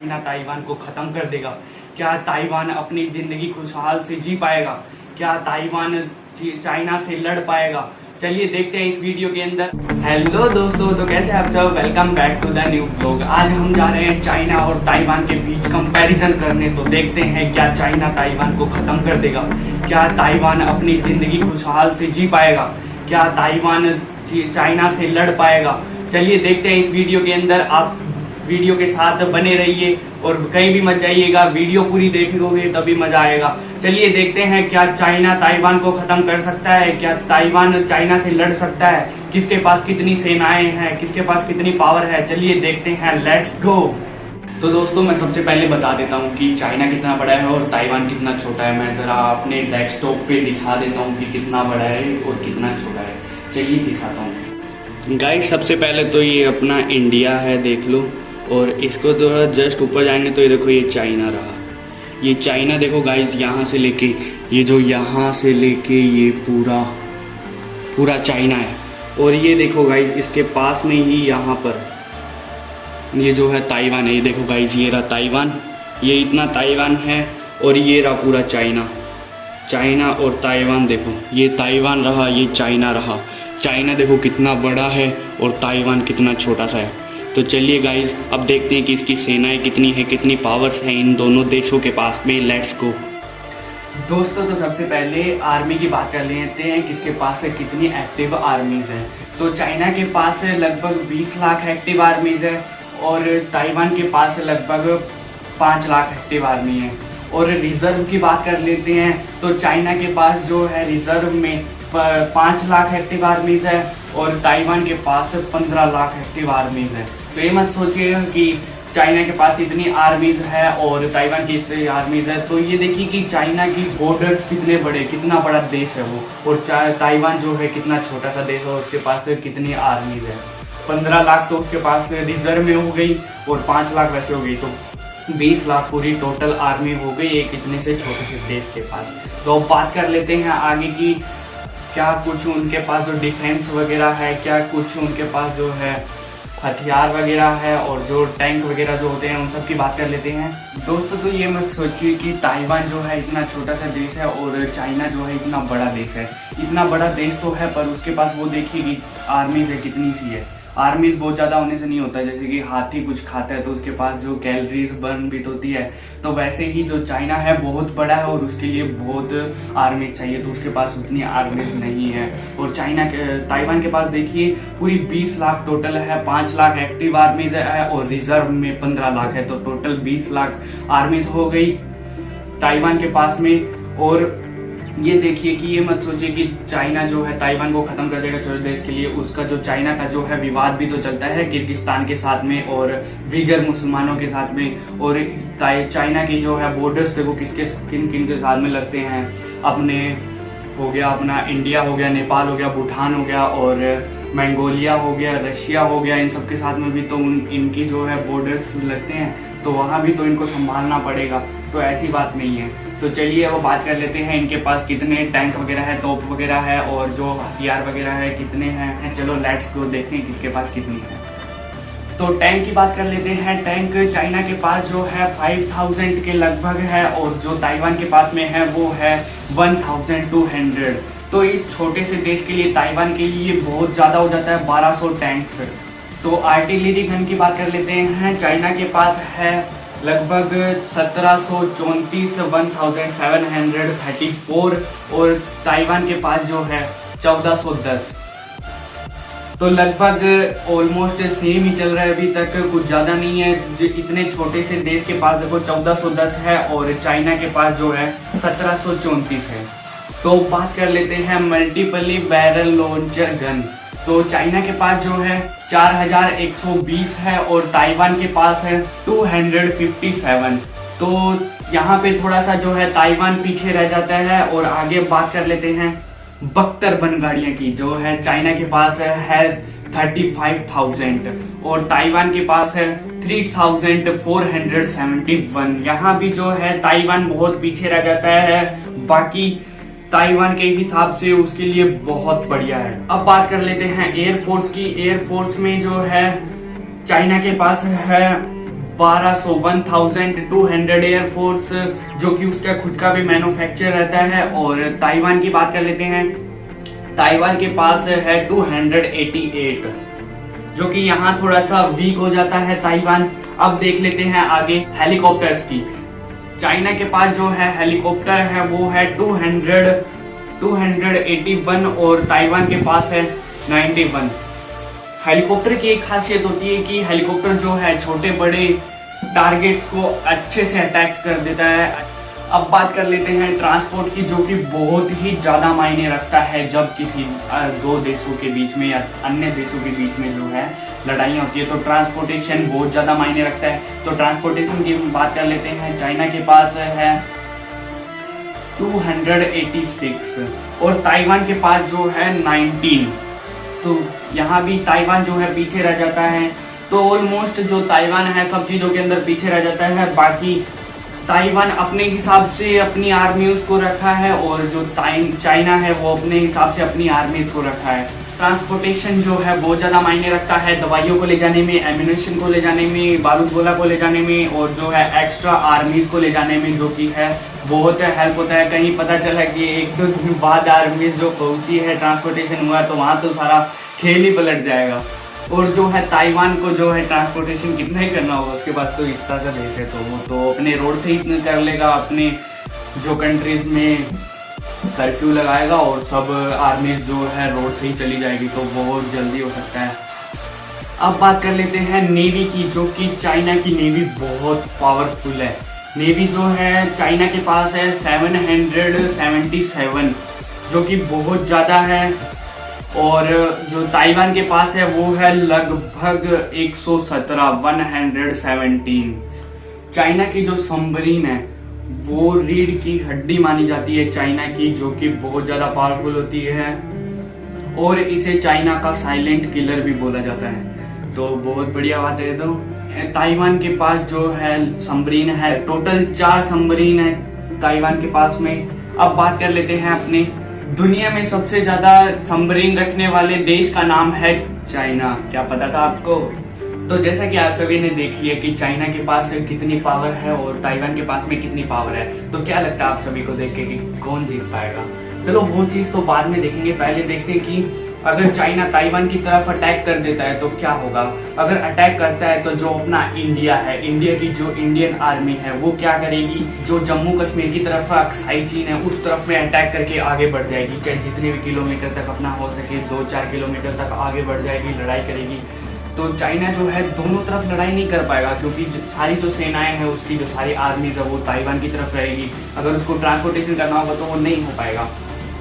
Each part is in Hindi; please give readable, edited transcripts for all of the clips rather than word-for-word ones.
चाइना ताइवान को खत्म कर देगा। क्या ताइवान अपनी जिंदगी खुशहाल से जी पाएगा? क्या ताइवान चाइना से लड़ पाएगा? चलिए देखते हैं इस वीडियो के अंदर। हेलो दोस्तों, तो कैसे आप सब? Welcome back to the new blog. आज हम जा रहे हैं चाइना और ताइवान के बीच कंपैरिजन करने। तो देखते हैं क्या चाइना ताइवान को खत्म कर देगा? क्या ताइवान अपनी जिंदगी खुशहाल से जी पाएगा? क्या ताइवान चाइना से लड़ पाएगा? चलिए देखते हैं इस वीडियो के अंदर। आप वीडियो के साथ बने रहिए और कहीं भी मत जाइएगा। वीडियो पूरी देखोगे तभी मजा आएगा। चलिए देखते हैं क्या चाइना ताइवान को खत्म कर सकता है? क्या ताइवान चाइना से लड़ सकता है? किसके पास कितनी सेनाएं हैं? किसके पास कितनी पावर है? चलिए देखते हैं, लेट्स गो। तो दोस्तों, मैं सबसे पहले बता देता हूँ कि चाइना कितना बड़ा है और ताइवान कितना छोटा है। मैं जरा अपने डेस्कटॉप पे दिखा देता हूँ कि कितना बड़ा है और कितना छोटा है। चलिए दिखाता हूँ गाइस। सबसे पहले तो ये अपना इंडिया है, देख लो। और इसको थोड़ा जस्ट ऊपर जाएंगे तो ये देखो, ये चाइना रहा। ये चाइना देखो गाइस, यहाँ से लेके ये जो यहाँ से लेके ये पूरा पूरा चाइना है। और ये देखो गाइस, इसके पास में ही यहाँ पर ये जो है ताइवान है। ये देखो गाइस, ये रहा ताइवान। ये इतना ताइवान है और ये रहा पूरा चाइना। चाइना और ताइवान देखो, ये ताइवान रहा, ये चाइना रहा। चाइना देखो कितना बड़ा है और ताइवान कितना छोटा सा है। तो चलिए गाइज, अब देखते हैं कि इसकी सेनाएं कितनी है, कितनी पावर्स हैं इन दोनों देशों के पास में। लेट्स गो दोस्तों। तो सबसे पहले आर्मी की बात कर लेते हैं, किसके पास है कितनी एक्टिव आर्मीज है। तो चाइना के पास लगभग 20 लाख एक्टिव आर्मीज है और ताइवान के पास लगभग 5 लाख एक्टिव आर्मी है। और रिजर्व की बात कर लेते हैं तो चाइना के पास जो है रिजर्व में 5 लाख एक्टिव आर्मीज है और ताइवान के पास 15 लाख एक्टिव आर्मीज है। तो ये मत सोचिएगा कि चाइना के पास इतनी आर्मीज है और ताइवान की इतनी आर्मीज है। तो ये देखिए कि चाइना की बॉर्डर्स कितने बड़े, कितना बड़ा देश है वो। और ताइवान जो है कितना छोटा सा देश है और उसके पास कितनी आर्मीज है। 15 लाख तो उसके पास रिजर्व में हो गई और 5 लाख वैसे हो गई, तो 20 लाख पूरी टोटल आर्मी हो गई एक इतने से छोटे से देश के पास। तो अब बात कर लेते हैं आगे की, क्या कुछ उनके पास जो डिफेंस वगैरह है, क्या कुछ उनके पास जो है हथियार वगैरह है और जो टैंक वगैरह जो होते हैं, उन सब की बात कर लेते हैं दोस्तों। तो ये मत सोचिए कि ताइवान जो है इतना छोटा सा देश है और चाइना जो है इतना बड़ा देश है। इतना बड़ा देश तो है पर उसके पास वो देखिए कि आर्मीज है कितनी सी है। आर्मीज बहुत ज़्यादा होने से नहीं होता, जैसे कि हाथी कुछ खाता है तो उसके पास जो कैलोरीज बर्न भी तो होती है। तो वैसे ही जो चाइना है बहुत बड़ा है और उसके लिए बहुत आर्मीज चाहिए, तो उसके पास उतनी आर्मीज नहीं है। और ताइवान के पास देखिए पूरी 20 लाख टोटल है, 5 लाख एक्टिव आर्मीज है और रिजर्व में 15 लाख है। तो टोटल 20 लाख आर्मीज हो गई ताइवान के पास में। और ये देखिए कि ये मत सोचिए कि चाइना जो है ताइवान को खत्म कर देगा छोटे देश के लिए। उसका जो चाइना का जो है विवाद भी तो चलता है किर्गिस्तान के साथ में और विगर मुसलमानों के साथ में। और चाइना की जो है बॉर्डर्स देखो किसके किन किन के साथ में लगते हैं। अपने हो गया, अपना इंडिया हो गया, नेपाल हो गया, भूटान हो गया और मंगोलिया हो गया, रशिया हो गया। इन सब के साथ में भी तो इनकी जो है बॉर्डर्स लगते हैं, तो वहाँ भी तो इनको संभालना पड़ेगा। तो ऐसी बात नहीं है। तो चलिए अब बात कर लेते हैं इनके पास कितने टैंक वगैरह है, तोप वगैरह है और जो हथियार वगैरह है कितने हैं। चलो लेट्स गो, देखते हैं किसके पास कितनी है। तो टैंक की बात कर लेते हैं। टैंक चाइना के पास जो है 5000 के लगभग है और जो ताइवान के पास में है वो है 1200। तो इस छोटे से देश के लिए, ताइवान के लिए बहुत ज़्यादा हो जाता है 1200 टैंक्स। तो आर्टिलरी गन की बात कर लेते हैं। चाइना के पास है लगभग 1734 1734 और ताइवान के पास जो है 1410। तो लगभग ऑलमोस्ट सेम ही चल रहा है अभी तक, कुछ ज़्यादा नहीं है। इतने छोटे से देश के पास देखो 1410 है और चाइना के पास जो है 1734 है। तो बात कर लेते हैं मल्टीपली बैरल लॉन्चर गन। तो चाइना के पास जो है 4120 है और ताइवान के पास है 257। तो यहाँ पे थोड़ा सा जो है ताइवान पीछे रह जाता है। और आगे बात कर लेते हैं बख्तर बन गाड़ियाँ की, जो है चाइना के पास है 35,000 और ताइवान के पास है 3471। यहाँ भी जो है ताइवान बहुत पीछे रह जाता है, बाकी ताइवान के हिसाब से उसके लिए बहुत बढ़िया है। अब बात कर लेते हैं एयरफोर्स की। एयरफोर्स में जो है चाइना के पास है 1200 एयरफोर्स, जो कि उसका खुद का भी मैन्युफैक्चर रहता है। और ताइवान की बात कर लेते हैं, ताइवान के पास है 288, जो कि यहाँ थोड़ा सा वीक हो जाता है ताइवान। अब देख लेते हैं आगे हेलीकॉप्टर्स की। चाइना के पास जो है हेलीकॉप्टर है वो है 281 और ताइवान के पास है 91। हेलीकॉप्टर की एक खासियत होती है कि हेलीकॉप्टर जो है छोटे बड़े टारगेट्स को अच्छे से अटैक कर देता है। अब बात कर लेते हैं ट्रांसपोर्ट की, जो कि बहुत ही ज्यादा मायने रखता है जब किसी दो देशों के बीच में या अन्य देशों के बीच में जो है लड़ाई होती है, तो ट्रांसपोर्टेशन बहुत ज्यादा मायने रखता है। तो ट्रांसपोर्टेशन की बात कर लेते हैं, चाइना के पास है 286 और ताइवान के पास जो है 19। तो यहाँ भी ताइवान जो है पीछे रह जाता है। तो ऑलमोस्ट जो ताइवान है सब चीज़ों के अंदर पीछे रह जाता है। बाकी ताइवान अपने हिसाब से अपनी आर्मीज को रखा है और जो चाइना है वो अपने हिसाब से अपनी आर्मीज को रखा है। ट्रांसपोर्टेशन जो है बहुत ज़्यादा मायने रखता है दवाइयों को ले जाने में, एम्यूनेशन को ले जाने में, बारूद गोला को ले जाने में और जो है एक्स्ट्रा आर्मीज को ले जाने में, जो कि है बहुत हेल्प होता है। कहीं पता चला कि एक दो दिन बाद आर्मीज जो पहुंची है, ट्रांसपोर्टेशन हुआ, तो वहाँ तो सारा खेल ही पलट जाएगा। और जो है ताइवान को जो है ट्रांसपोर्टेशन कितना ही करना होगा, उसके बाद तो इतना सा देश है तो वो तो अपने रोड से ही कर लेगा, अपने जो कंट्रीज में कर्फ्यू लगाएगा और सब आर्मीज जो है रोड से ही चली जाएगी, तो बहुत जल्दी हो सकता है। अब बात कर लेते हैं नेवी की, जो कि चाइना की नेवी बहुत पावरफुल है। नेवी जो है चाइना के पास है 777, जो कि बहुत ज़्यादा है। और जो ताइवान के पास है वो है लगभग 117। चाइना की जो सबमरीन है वो रीढ़ की हड्डी मानी जाती है चाइना की, जो कि बहुत ज्यादा पावरफुल होती है और इसे चाइना का साइलेंट किलर भी बोला जाता है। तो बहुत बढ़िया बात है। तो ताइवान के पास जो है सबमरीन है, टोटल 4 सबमरीन है ताइवान के पास में। अब बात कर लेते हैं अपने दुनिया में सबसे ज्यादा सबमरीन रखने वाले देश का नाम है चाइना। क्या पता था आपको? तो जैसा कि आप सभी ने देख लिया कि चाइना के पास कितनी पावर है और ताइवान के पास में कितनी पावर है, तो क्या लगता है आप सभी को देख के कि कौन जीत पाएगा? चलो वो चीज तो बाद में देखेंगे, पहले देखते हैं कि अगर चाइना ताइवान की तरफ अटैक कर देता है तो क्या होगा। अगर अटैक करता है तो जो अपना इंडिया है, इंडिया की जो इंडियन आर्मी है वो क्या करेगी, जो जम्मू कश्मीर की तरफ अक्साई चीन है उस तरफ में अटैक करके आगे बढ़ जाएगी, चाहे जितने भी किलोमीटर तक अपना हो सके 2-4 किलोमीटर तक आगे बढ़ जाएगी, लड़ाई करेगी। तो चाइना जो है दोनों तरफ लड़ाई नहीं कर पाएगा, क्योंकि सारी जो सेनाएं हैं उसकी जो सारी आर्मीज है वो ताइवान की तरफ रहेगी। अगर उसको ट्रांसपोर्टेशन करना होगा तो वो नहीं हो पाएगा,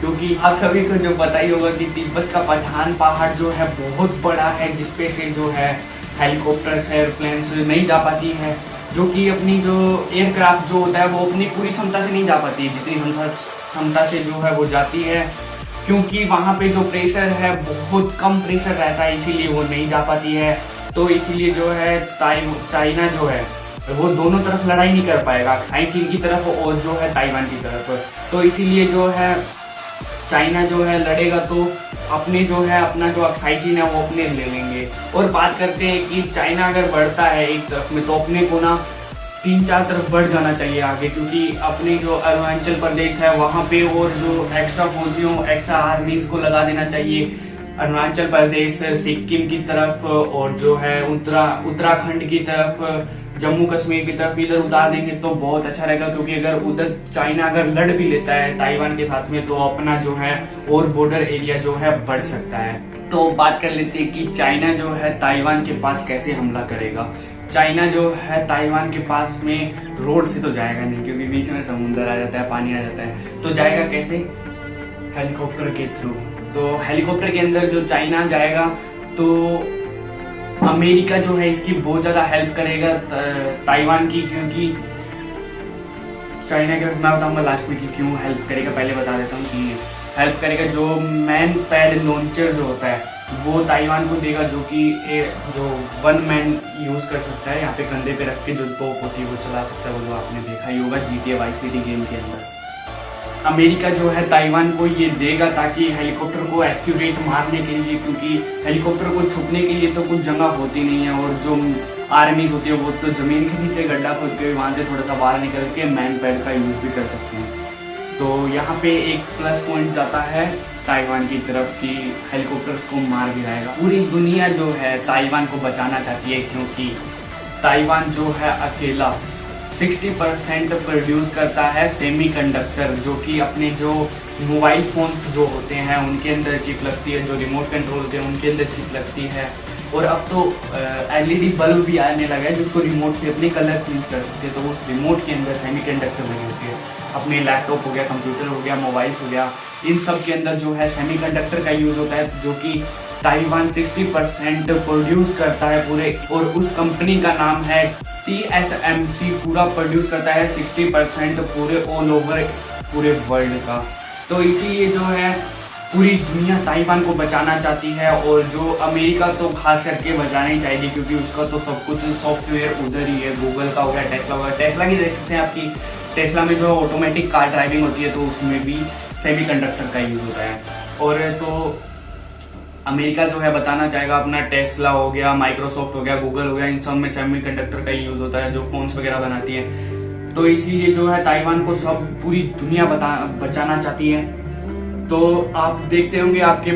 क्योंकि आप सभी को जो पता ही होगा कि तिब्बत का पठान पहाड़ जो है बहुत बड़ा है, जिसपे से जो है हेलीकॉप्टर्स एयरप्लेन्स नहीं जा पाती है, जो कि अपनी जो एयरक्राफ्ट जो होता है वो अपनी पूरी क्षमता से नहीं जा पाती है, जितनी क्षमता से जो है वो जाती है, क्योंकि वहाँ पे जो प्रेशर है बहुत कम प्रेशर रहता है, इसीलिए वो नहीं जा पाती है। तो इसीलिए जो है चाइना जो है वो दोनों तरफ लड़ाई नहीं कर पाएगा, अक्साई चीन की तरफ और जो है ताइवान की तरफ। तो इसीलिए जो है चाइना जो है लड़ेगा तो अपने जो है अपना जो अक्साई चीन है वो अपने ले लेंगे। और बात करते हैं कि चाइना अगर बढ़ता है एक तरफ में तो अपने को ना 3-4 तरफ बढ़ जाना चाहिए आगे, क्योंकि अपने जो अरुणाचल प्रदेश है वहाँ पे और जो एक्स्ट्रा फौजियों एक्स्ट्रा आर्मीज को लगा देना चाहिए। अरुणाचल प्रदेश सिक्किम की तरफ और जो है उत्तराखंड की तरफ, जम्मू कश्मीर की तरफ इधर उतार देंगे तो बहुत अच्छा रहेगा, क्योंकि अगर उधर चाइना अगर लड़ भी लेता है ताइवान के साथ में तो अपना जो है और बॉर्डर एरिया जो है बढ़ सकता है। तो बात कर लेते हैं कि चाइना जो है ताइवान के पास कैसे हमला करेगा। चाइना जो है ताइवान के पास में रोड से तो जाएगा नहीं, क्योंकि बीच में समुद्र आ जाता है, पानी आ जाता है, तो जाएगा कैसे? हेलीकॉप्टर के थ्रू। तो हेलीकॉप्टर के अंदर जो चाइना जाएगा तो अमेरिका जो है इसकी बहुत ज्यादा हेल्प करेगा ताइवान की, क्योंकि चाइना के मैं बताऊंगा लास्ट में कि क्यों हेल्प करेगा। पहले बता देता हूँ कि हेल्प करेगा, जो मैन पैड लॉन्चर जो होता है वो ताइवान को देगा, जो कि जो 1 मैन यूज कर सकता है, यहाँ पे कंधे पे रख के जो तोप होती है वो चला सकता है, वो जो आपने देखा ही होगा GTA वाइस सिटी गेम के अंदर। अमेरिका जो है ताइवान को ये देगा ताकि हेलीकॉप्टर को एक्यूरेट मारने के लिए, क्योंकि हेलीकॉप्टर को छुपने के लिए तो कुछ जगह होती नहीं है और जो आर्मीज होती है वो तो ज़मीन के नीचे गड्ढा खोद के वहाँ से थोड़ा सा बाहर निकल के मैन पैड का यूज़ भी कर सकते हैं। तो यहाँ पे एक प्लस पॉइंट जाता है ताइवान की तरफ कि हेलीकॉप्टर्स को मार गिराएगा। पूरी दुनिया जो है ताइवान को बचाना चाहती है, क्योंकि ताइवान जो है अकेला 60% प्रोड्यूस करता है सेमीकंडक्टर, जो कि अपने जो मोबाइल फोन्स जो होते हैं उनके अंदर चिप लगती है, जो रिमोट कंट्रोल होते हैं उनके अंदर चिप लगती है। और अब तो LED बल्ब भी आने लगा है जिसको रिमोट से अपने कलर चेंज कर सकते हैं, तो उस रिमोट के अंदर सेमीकंडक्टर लगी होती है। अपने लैपटॉप हो गया, कंप्यूटर हो गया, मोबाइल्स हो गया, इन सब के अंदर जो है सेमीकंडक्टर का यूज़ होता है, जो कि ताइवान 60% प्रोड्यूस करता है पूरे। और उस कंपनी का नाम है TSMC, पूरा प्रोड्यूस करता है 60% पूरे ऑल ओवर पूरे वर्ल्ड का। तो इसीलिए जो है पूरी दुनिया ताइवान को बचाना चाहती है, और जो अमेरिका तो खास करके बचाना ही चाहिए, क्योंकि उसका तो सब कुछ सॉफ्टवेयर उधर ही है। गूगल का हो गया, टेस्ला हो गया, टेस्ला की देख सकते हैं आपकी टेस्ला में जो ऑटोमेटिक कार ड्राइविंग होती है तो उसमें भी सेमीकंडक्टर का यूज़ होता है। और तो अमेरिका जो है बताना चाहेगा अपना टेस्ला हो गया, माइक्रोसॉफ्ट हो गया, गूगल हो गया, इन सब में सेमीकंडक्टर का यूज़ होता है जो फोन्स वगैरह बनाती है। तो इसीलिए जो है ताइवान को सब पूरी दुनिया बचाना चाहती है। तो आप देखते होंगे आपके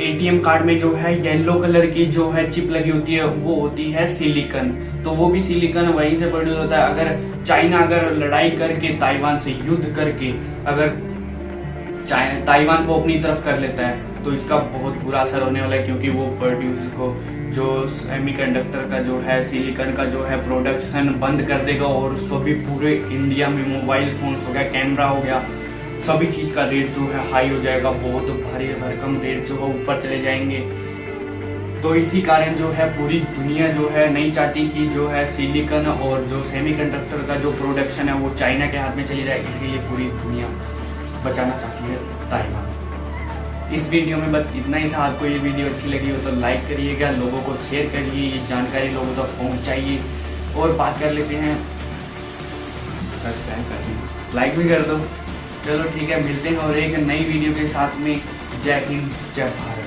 ATM कार्ड में जो है येलो कलर की जो है चिप लगी होती है वो होती है सिलिकॉन। तो वो भी सिलिकॉन वहीं से प्रोड्यूस होता है। अगर चाइना अगर लड़ाई करके ताइवान से युद्ध करके अगर ताइवान को अपनी तरफ कर लेता है तो इसका बहुत बुरा असर होने वाला है, क्योंकि वो प्रोड्यूस को जो सेमीकंडक्टर का जो है सिलिकॉन का जो है प्रोडक्शन बंद कर देगा, और सभी पूरे इंडिया में मोबाइल फोन्स हो गया, कैमरा हो गया, सभी चीज का रेट जो है हाई हो जाएगा, बहुत भारी भरकम रेट जो है ऊपर चले जाएंगे। तो इसी कारण जो है पूरी दुनिया जो है नहीं चाहती कि जो है सिलिकॉन और जो सेमीकंडक्टर का जो प्रोडक्शन है वो चाइना के हाथ में चली जाए, इसीलिए पूरी दुनिया बचाना चाहती है ताइवान। इस वीडियो में बस इतना ही था। आपको ये वीडियो अच्छी लगी हो तो लाइक करिएगा, लोगों को शेयर करिए, ये जानकारी लोगों तक पहुंचाइए। और बात कर लेते हैं, सब्सक्राइब कर दीजिए, लाइक भी कर दो। चलो ठीक है, मिलते हैं और एक नई वीडियो के साथ में। जय हिंद, जय भारत।